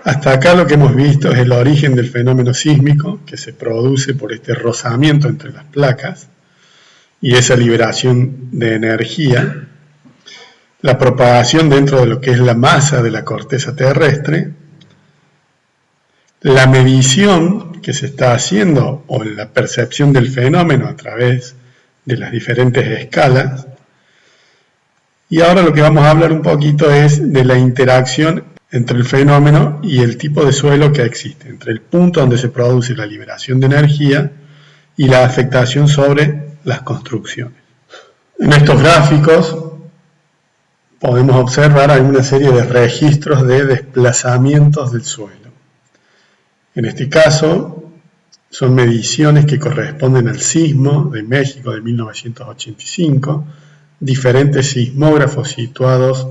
Hasta acá lo que hemos visto es el origen del fenómeno sísmico que se produce por este rozamiento entre las placas y esa liberación de energía, la propagación dentro de lo que es la masa de la corteza terrestre, la medición que se está haciendo o la percepción del fenómeno a través de las diferentes escalas. Y ahora lo que vamos a hablar un poquito es de la interacción entre el fenómeno y el tipo de suelo que existe, entre el punto donde se produce la liberación de energía y la afectación sobre las construcciones. En estos gráficos podemos observar alguna serie de registros de desplazamientos del suelo. En este caso son mediciones que corresponden al sismo de México de 1985, diferentes sismógrafos situados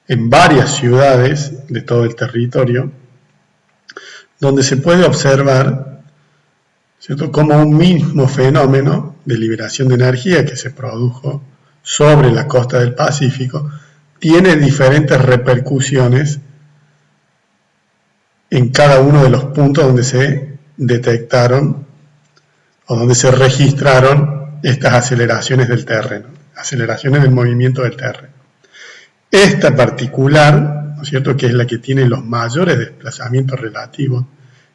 en varias ciudades de todo el territorio, donde se puede observar, ¿cierto?, cómo un mismo fenómeno de liberación de energía que se produjo sobre la costa del Pacífico tiene diferentes repercusiones en cada uno de los puntos donde se detectaron o donde se registraron estas aceleraciones del terreno, aceleraciones del movimiento del terreno. Esta particular, ¿no es cierto?, que es la que tiene los mayores desplazamientos relativos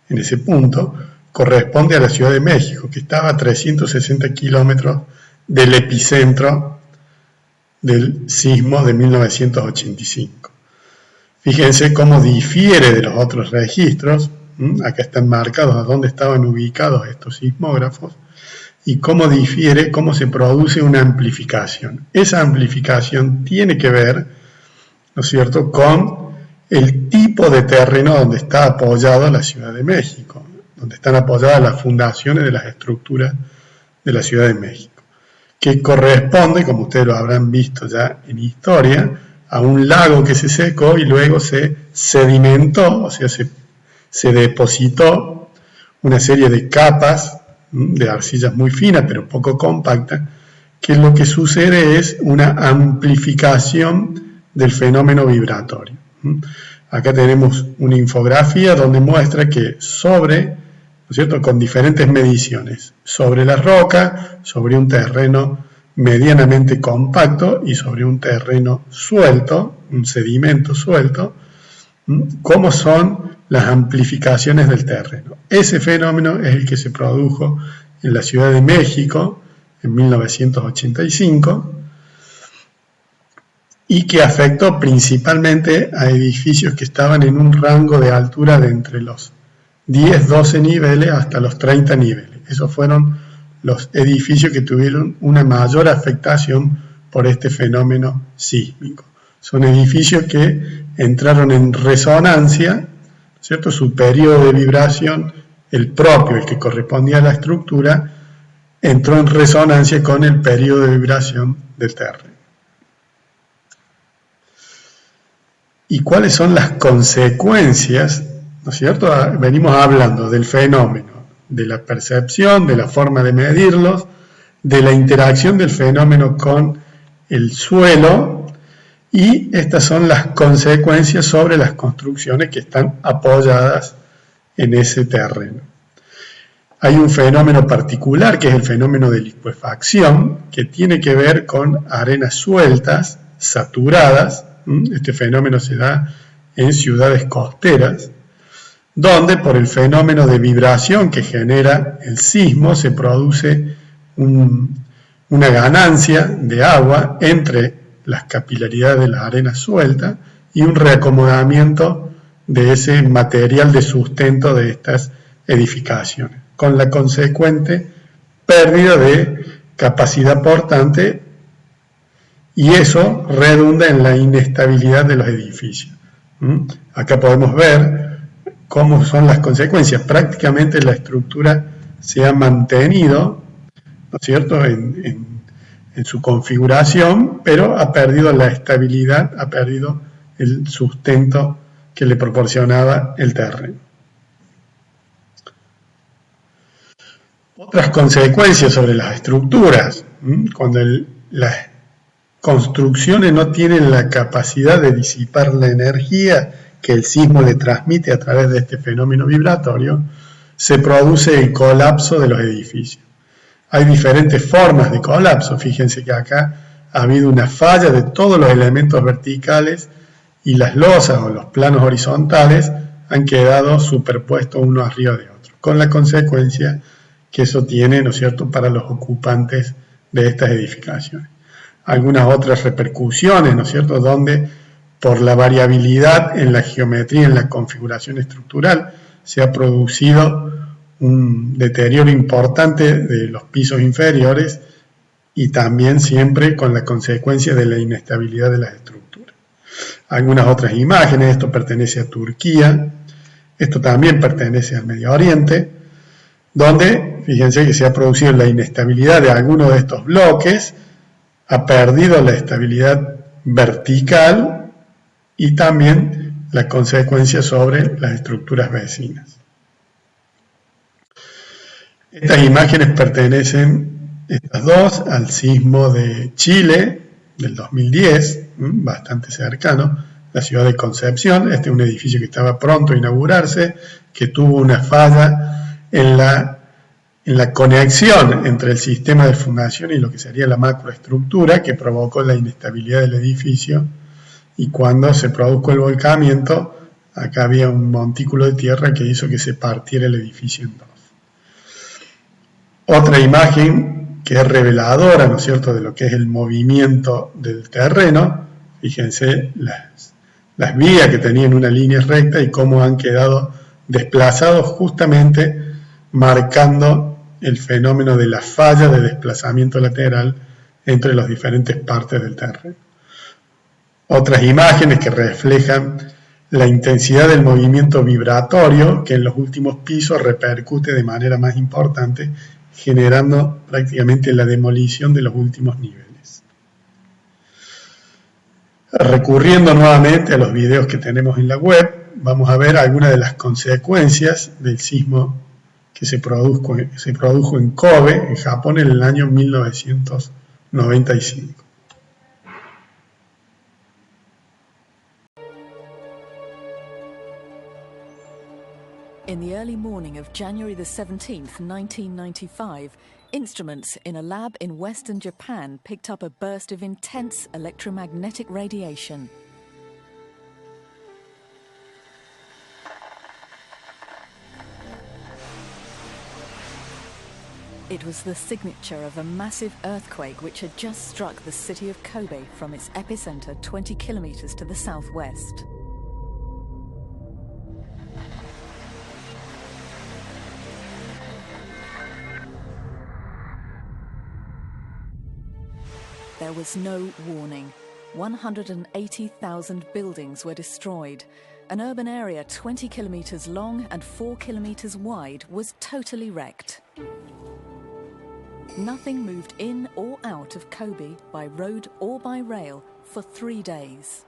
en ese punto, corresponde a la Ciudad de México, que estaba a 360 kilómetros del epicentro del sismo de 1985. Fíjense cómo difiere de los otros registros, acá están marcados a dónde estaban ubicados estos sismógrafos, y cómo difiere, cómo se produce una amplificación. Esa amplificación tiene que ver, ¿no es cierto?, con el tipo de terreno donde está apoyado la Ciudad de México, donde están apoyadas las fundaciones de las estructuras de la Ciudad de México, que corresponde, como ustedes lo habrán visto ya en historia, a un lago que se secó y luego se sedimentó, o sea, se depositó una serie de capas de arcillas muy finas pero poco compactas, que lo que sucede es una amplificación del fenómeno vibratorio. Acá tenemos una infografía donde muestra que sobre, ¿no es cierto?, con diferentes mediciones, sobre la roca, sobre un terreno medianamente compacto y sobre un terreno suelto, un sedimento suelto, cómo son las amplificaciones del terreno. Ese fenómeno es el que se produjo en la Ciudad de México en 1985 y que afectó principalmente a edificios que estaban en un rango de altura de entre los 10-12 niveles hasta los 30 niveles. Esos fueron los edificios que tuvieron una mayor afectación por este fenómeno sísmico. Son edificios que entraron en resonancia, ¿cierto? Su periodo de vibración, el propio, el que correspondía a la estructura, entró en resonancia con el periodo de vibración del terreno. ¿Y cuáles son las consecuencias? ¿No es cierto? Venimos hablando del fenómeno, de la percepción, de la forma de medirlos, de la interacción del fenómeno con el suelo, y estas son las consecuencias sobre las construcciones que están apoyadas en ese terreno. Hay un fenómeno particular que es el fenómeno de licuefacción, que tiene que ver con arenas sueltas, saturadas. Este fenómeno se da en ciudades costeras, donde por el fenómeno de vibración que genera el sismo se produce una ganancia de agua entre las capilaridades de las arenas sueltas y un reacomodamiento de ese material de sustento de estas edificaciones, con la consecuente pérdida de capacidad portante, y eso redunda en la inestabilidad de los edificios. Acá podemos ver cómo son las consecuencias. Prácticamente la estructura se ha mantenido, ¿no es cierto?, en su configuración, pero ha perdido la estabilidad, ha perdido el sustento que le proporcionaba el terreno. Otras consecuencias sobre las estructuras, cuando las construcciones no tienen la capacidad de disipar la energía que el sismo le transmite a través de este fenómeno vibratorio, se produce el colapso de los edificios. Hay diferentes formas de colapso. Fíjense que acá ha habido una falla de todos los elementos verticales y las losas o los planos horizontales han quedado superpuestos uno arriba de otro, con la consecuencia que eso tiene, ¿no es cierto?, para los ocupantes de estas edificaciones. Algunas otras repercusiones, ¿no es cierto?, donde por la variabilidad en la geometría, en la configuración estructural, se ha producido un deterioro importante de los pisos inferiores y también siempre con la consecuencia de la inestabilidad de las estructuras. Algunas otras imágenes, esto pertenece a Turquía, esto también pertenece al Medio Oriente, donde, fíjense que se ha producido la inestabilidad de algunos de estos bloques, ha perdido la estabilidad vertical y también la consecuencia sobre las estructuras vecinas. Estas imágenes pertenecen, estas dos, al sismo de Chile del 2010, bastante cercano, la ciudad de Concepción. Este es un edificio que estaba pronto a inaugurarse, que tuvo una falla en la conexión entre el sistema de fundación y lo que sería la macroestructura, que provocó la inestabilidad del edificio, y cuando se produjo el volcamiento, acá había un montículo de tierra que hizo que se partiera el edificio en dos. Otra imagen que es reveladora, ¿no es cierto?, de lo que es el movimiento del terreno. Fíjense las vías que tenían una línea recta y cómo han quedado desplazados, justamente marcando el fenómeno de la falla de desplazamiento lateral entre las diferentes partes del terreno. Otras imágenes que reflejan la intensidad del movimiento vibratorio que en los últimos pisos repercute de manera más importante, generando prácticamente la demolición de los últimos niveles. Recurriendo nuevamente a los videos que tenemos en la web, vamos a ver algunas de las consecuencias del sismo que se produjo en Kobe, en Japón, en el año 1995. In the early morning of January the 17th, 1995, instruments in a lab in western Japan picked up a burst of intense electromagnetic radiation. It was the signature of a massive earthquake which had just struck the city of Kobe from its epicenter 20 kilometers to the southwest. There was no warning. 180,000 buildings were destroyed. An urban area 20 kilometers long and 4 kilometers wide was totally wrecked. Nothing moved in or out of Kobe by road or by rail for 3 days.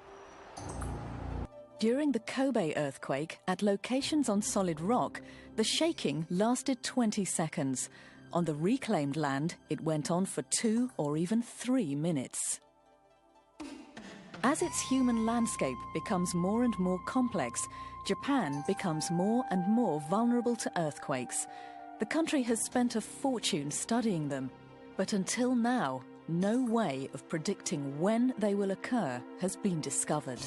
During the Kobe earthquake, at locations on solid rock, the shaking lasted 20 seconds. On the reclaimed land, it went on for 2 or even 3 minutes. As its human landscape becomes more and more complex, Japan becomes more and more vulnerable to earthquakes. The country has spent a fortune studying them, but until now, no way of predicting when they will occur has been discovered.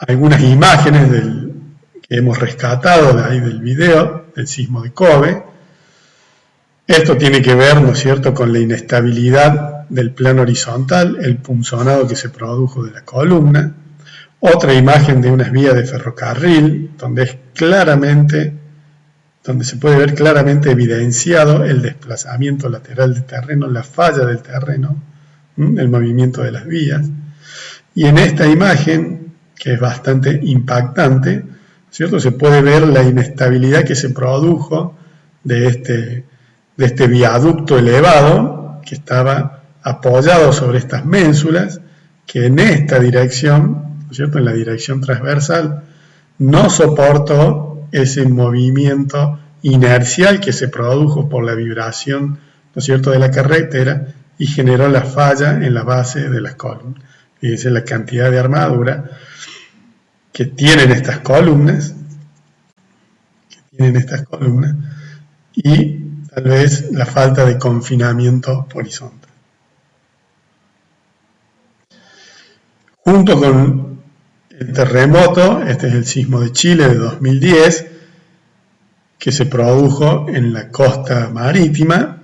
Algunas imágenes que hemos rescatado de ahí del video del sismo de Kobe. Esto tiene que ver, ¿no es cierto?, con la inestabilidad del plano horizontal, el punzonado que se produjo de la columna. Otra imagen de unas vías de ferrocarril, donde se puede ver claramente evidenciado el desplazamiento lateral del terreno, la falla del terreno, el movimiento de las vías. Y en esta imagen, que es bastante impactante, ¿cierto?, se puede ver la inestabilidad que se produjo de este viaducto elevado que estaba apoyado sobre estas ménsulas, que en esta dirección, ¿no es cierto?, en la dirección transversal, no soportó ese movimiento inercial que se produjo por la vibración, ¿no es cierto?, de la carretera, y generó la falla en la base de las columnas. Fíjense la cantidad de armadura que tienen estas columnas, y tal vez la falta de confinamiento horizontal. Junto con el terremoto, este es el sismo de Chile de 2010, que se produjo en la costa marítima.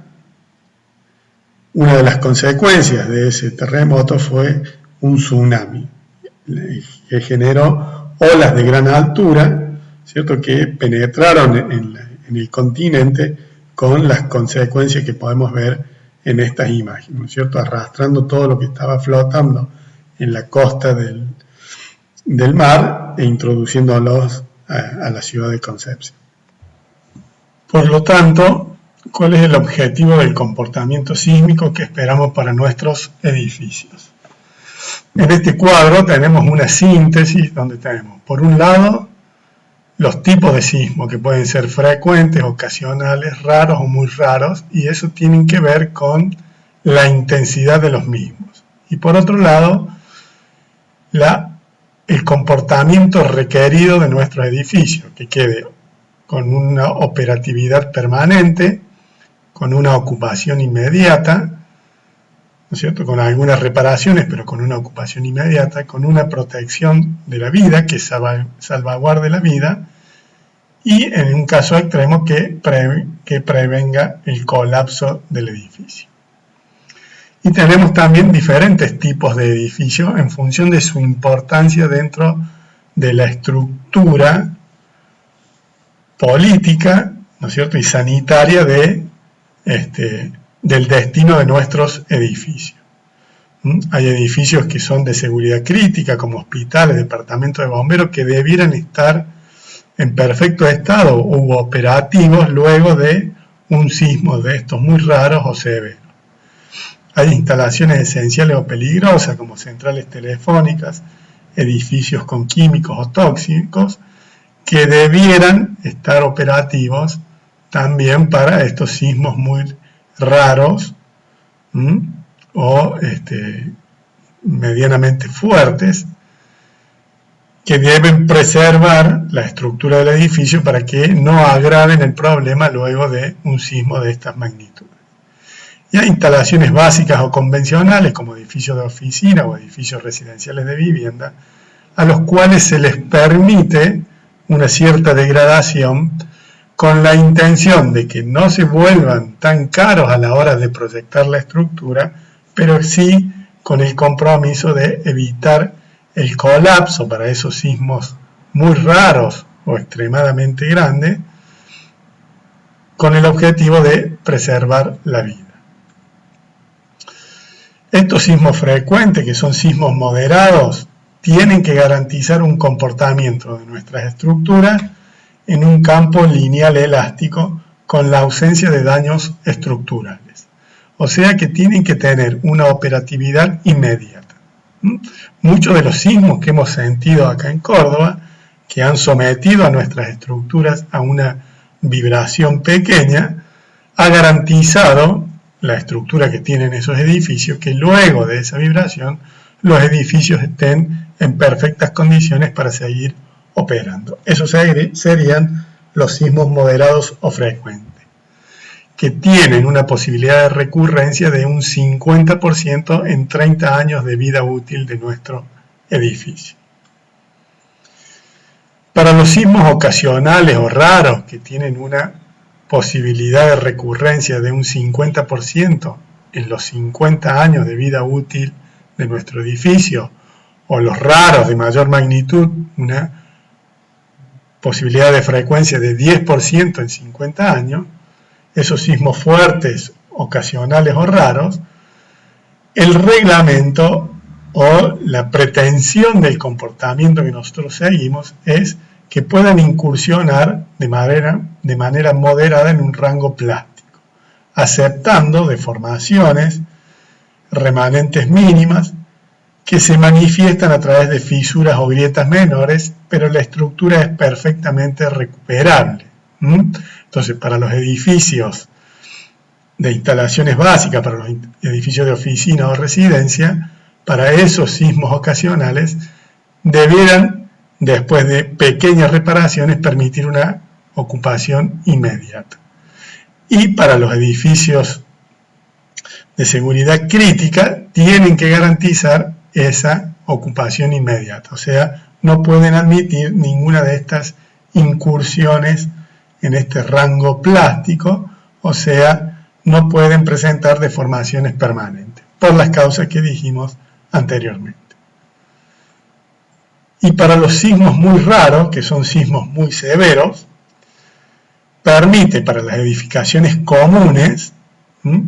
Una de las consecuencias de ese terremoto fue un tsunami, que generó olas de gran altura, ¿cierto?, que penetraron en el continente con las consecuencias que podemos ver en estas imágenes, ¿no es cierto?, arrastrando todo lo que estaba flotando en la costa del mar e introduciéndolos a la ciudad de Concepción. Por lo tanto, ¿cuál es el objetivo del comportamiento sísmico que esperamos para nuestros edificios? En este cuadro tenemos una síntesis donde tenemos, por un lado, los tipos de sismo que pueden ser frecuentes, ocasionales, raros o muy raros, y eso tiene que ver con la intensidad de los mismos. Y por otro lado, el comportamiento requerido de nuestro edificio, que quede con una operatividad permanente, con una ocupación inmediata, ¿no es cierto?, con algunas reparaciones, pero con una ocupación inmediata, con una protección de la vida, que salvaguarde la vida, y en un caso extremo que prevenga el colapso del edificio. Y tenemos también diferentes tipos de edificios en función de su importancia dentro de la estructura política, ¿no es cierto?, y sanitaria del destino de nuestros edificios. Hay edificios que son de seguridad crítica, como hospitales, departamentos de bomberos, que debieran estar en perfecto estado u operativos luego de un sismo de estos muy raros o severos. Hay instalaciones esenciales o peligrosas, como centrales telefónicas, edificios con químicos o tóxicos, que debieran estar operativos también para estos sismos muy raros o medianamente fuertes, que deben preservar la estructura del edificio para que no agraven el problema luego de un sismo de estas magnitudes. Y hay instalaciones básicas o convencionales, como edificios de oficina o edificios residenciales de vivienda, a los cuales se les permite una cierta degradación con la intención de que no se vuelvan tan caros a la hora de proyectar la estructura, pero sí con el compromiso de evitar el colapso para esos sismos muy raros o extremadamente grandes, con el objetivo de preservar la vida. Estos sismos frecuentes, que son sismos moderados, tienen que garantizar un comportamiento de nuestras estructuras en un campo lineal elástico con la ausencia de daños estructurales. O sea que tienen que tener una operatividad inmediata. Muchos de los sismos que hemos sentido acá en Córdoba, que han sometido a nuestras estructuras a una vibración pequeña, ha garantizado la estructura que tienen esos edificios, que luego de esa vibración los edificios estén en perfectas condiciones para seguir operando. Esos serían los sismos moderados o frecuentes, que tienen una posibilidad de recurrencia de un 50% en 30 años de vida útil de nuestro edificio. Para los sismos ocasionales o raros, que tienen una posibilidad de recurrencia de un 50% en los 50 años de vida útil de nuestro edificio, o los raros de mayor magnitud, una posibilidad de frecuencia de 10% en 50 años, esos sismos fuertes, ocasionales o raros, el reglamento o la pretensión del comportamiento que nosotros seguimos es que puedan incursionar de manera moderada en un rango plástico, aceptando deformaciones, remanentes mínimas, que se manifiestan a través de fisuras o grietas menores, pero la estructura es perfectamente recuperable. Entonces, para los edificios de instalaciones básicas para los edificios de oficina o residencia, para esos sismos ocasionales, debieran, después de pequeñas reparaciones, permitir una ocupación inmediata. Y para los edificios de seguridad crítica, tienen que garantizar esa ocupación inmediata. O sea, no pueden admitir ninguna de estas incursiones en este rango plástico, o sea, no pueden presentar deformaciones permanentes, por las causas que dijimos anteriormente. Y para los sismos muy raros, que son sismos muy severos, permite para las edificaciones comunes,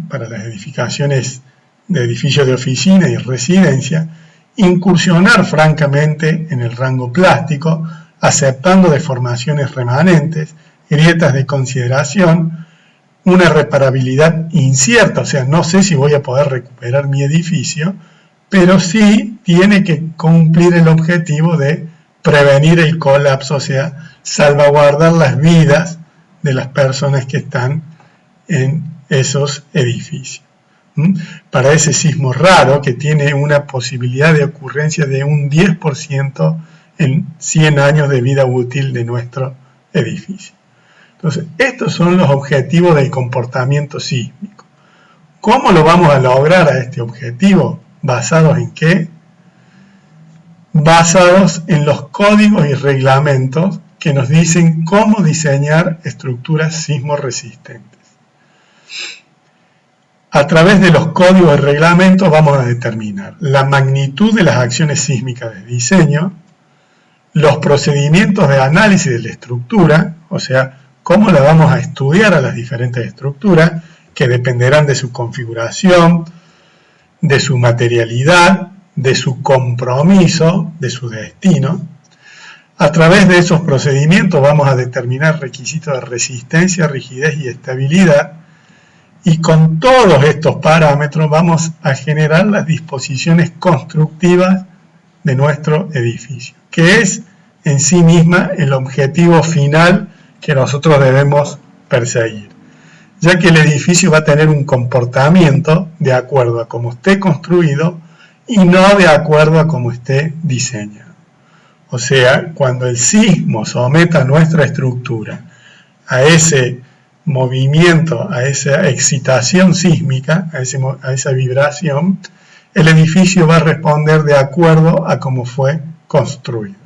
para las edificaciones de edificios de oficina y residencia, incursionar francamente en el rango plástico, aceptando deformaciones remanentes, grietas de consideración, una reparabilidad incierta, o sea, no sé si voy a poder recuperar mi edificio, pero sí tiene que cumplir el objetivo de prevenir el colapso, o sea, salvaguardar las vidas de las personas que están en esos edificios. Para ese sismo raro, que tiene una posibilidad de ocurrencia de un 10% en 100 años de vida útil de nuestro edificio. Entonces, estos son los objetivos del comportamiento sísmico. ¿Cómo lo vamos a lograr a este objetivo? ¿Basados en qué? Basados en los códigos y reglamentos que nos dicen cómo diseñar estructuras sismoresistentes. A través de los códigos y reglamentos vamos a determinar la magnitud de las acciones sísmicas de diseño, los procedimientos de análisis de la estructura, o sea, cómo la vamos a estudiar a las diferentes estructuras, que dependerán de su configuración, de su materialidad, de su compromiso, de su destino. A través de esos procedimientos vamos a determinar requisitos de resistencia, rigidez y estabilidad, y con todos estos parámetros vamos a generar las disposiciones constructivas de nuestro edificio, que es en sí misma el objetivo final que nosotros debemos perseguir, ya que el edificio va a tener un comportamiento de acuerdo a cómo esté construido y no de acuerdo a cómo esté diseñado. O sea, cuando el sismo someta nuestra estructura a ese movimiento, a esa excitación sísmica, a esa vibración, el edificio va a responder de acuerdo a cómo fue construido.